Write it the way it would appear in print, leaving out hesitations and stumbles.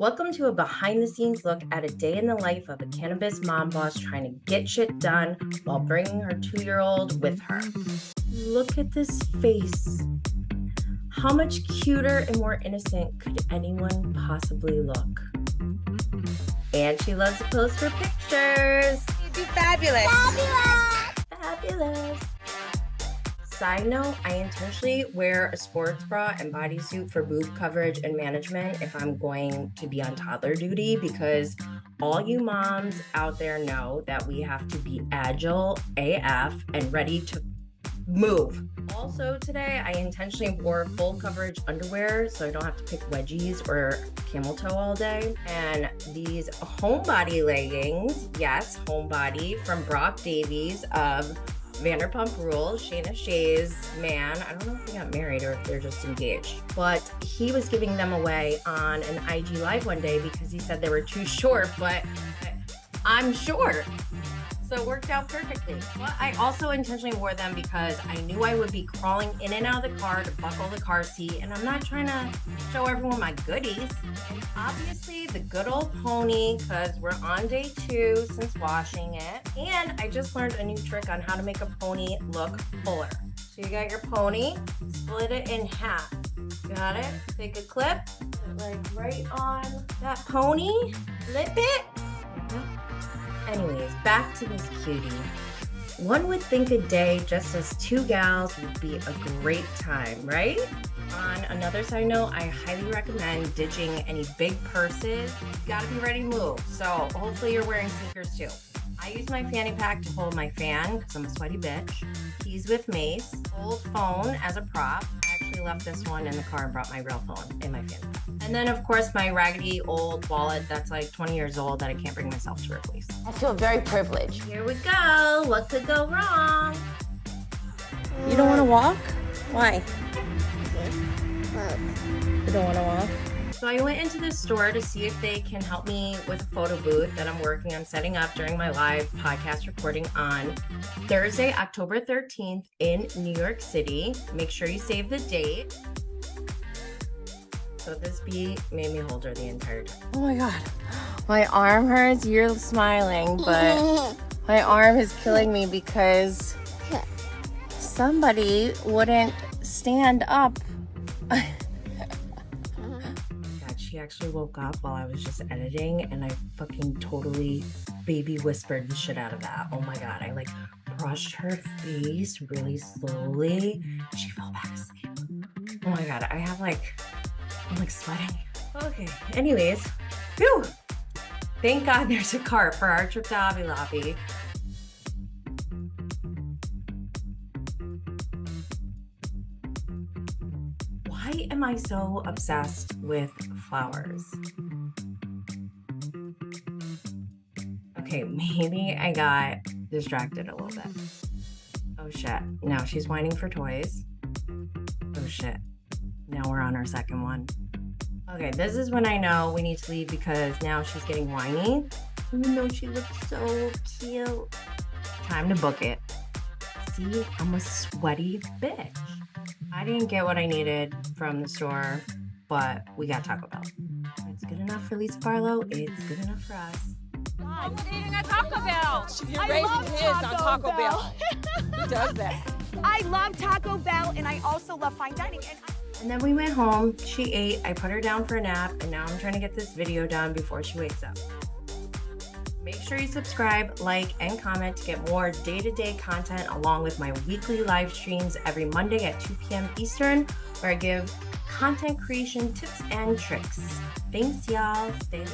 Welcome to a behind the scenes look at a day in the life of a cannabis mom boss trying to get shit done while bringing her 2-year-old with her. Look at this face. How much cuter and more innocent could anyone possibly look? And she loves to pose for pictures. You do fabulous. Fabulous. Side note, I intentionally wear a sports bra and bodysuit for boob coverage and management if I'm going to be on toddler duty, because all you moms out there know that we have to be agile AF and ready to move. Also today, I intentionally wore full coverage underwear so I don't have to pick wedgies or camel toe all day. And these homebody leggings, yes, homebody, from Brock Davies of Vanderpump Rules, Shayna Shay's man. I don't know if they got married or if they're just engaged, but he was giving them away on an IG live one day because he said they were too short, but I'm short. So it worked out perfectly. But I also intentionally wore them because I knew I would be crawling in and out of the car to buckle the car seat, and I'm not trying to show everyone my goodies. And obviously the good old pony, because we're on day 2 since washing it. And I just learned a new trick on how to make a pony look fuller. So you got your pony, split it in half. Got it? Take a clip, put it like right on that pony, flip it. Anyways, back to this cutie. One would think a day just as 2 gals would be a great time, right? On another side note, I highly recommend ditching any big purses. You gotta be ready to move. So hopefully you're wearing sneakers too. I use my fanny pack to hold my fan because I'm a sweaty bitch. Keys with mace, old phone as a prop. I actually left this one in the car and brought my real phone in my fanny pack. And then of course my raggedy old wallet that's like 20 years old that I can't bring myself to replace. I feel very privileged. Here we go. What could go wrong? You don't want to walk? Why? You don't want to walk? So I went into the store to see if they can help me with a photo booth that I'm working on setting up during my live podcast recording on Thursday, October 13th in New York City. Make sure you save the date. So this bee made me hold her the entire time. Oh my God. My arm hurts. You're smiling, but my arm is killing me because somebody wouldn't stand up. God, she actually woke up while I was just editing and I fucking totally baby whispered the shit out of that. Oh my God. I like brushed her face really slowly. She fell back asleep. Oh my God. I'm like sweating. Okay. Anyways, phew. Thank God there's a cart for our trip to Hobby Lobby. Why am I so obsessed with flowers? Okay, maybe I got distracted a little bit. Oh shit. Now she's whining for toys. Oh shit. Now we're on our second one. Okay, this is when I know we need to leave because now she's getting whiny. Even though she looks so cute. Time to book it. See, I'm a sweaty bitch. I didn't get what I needed from the store, but we got Taco Bell. It's good enough for Lisa Barlow. It's good enough for us. I'm eating a Taco Bell. You're raising kids on Taco Bell. Who does that? I love Taco Bell, and I also love fine dining. And then we went home, she ate, I put her down for a nap, and now I'm trying to get this video done before she wakes up. Make sure you subscribe, like, and comment to get more day-to-day content along with my weekly live streams every Monday at 2 p.m. Eastern, where I give content creation tips and tricks. Thanks, y'all. Stay lit.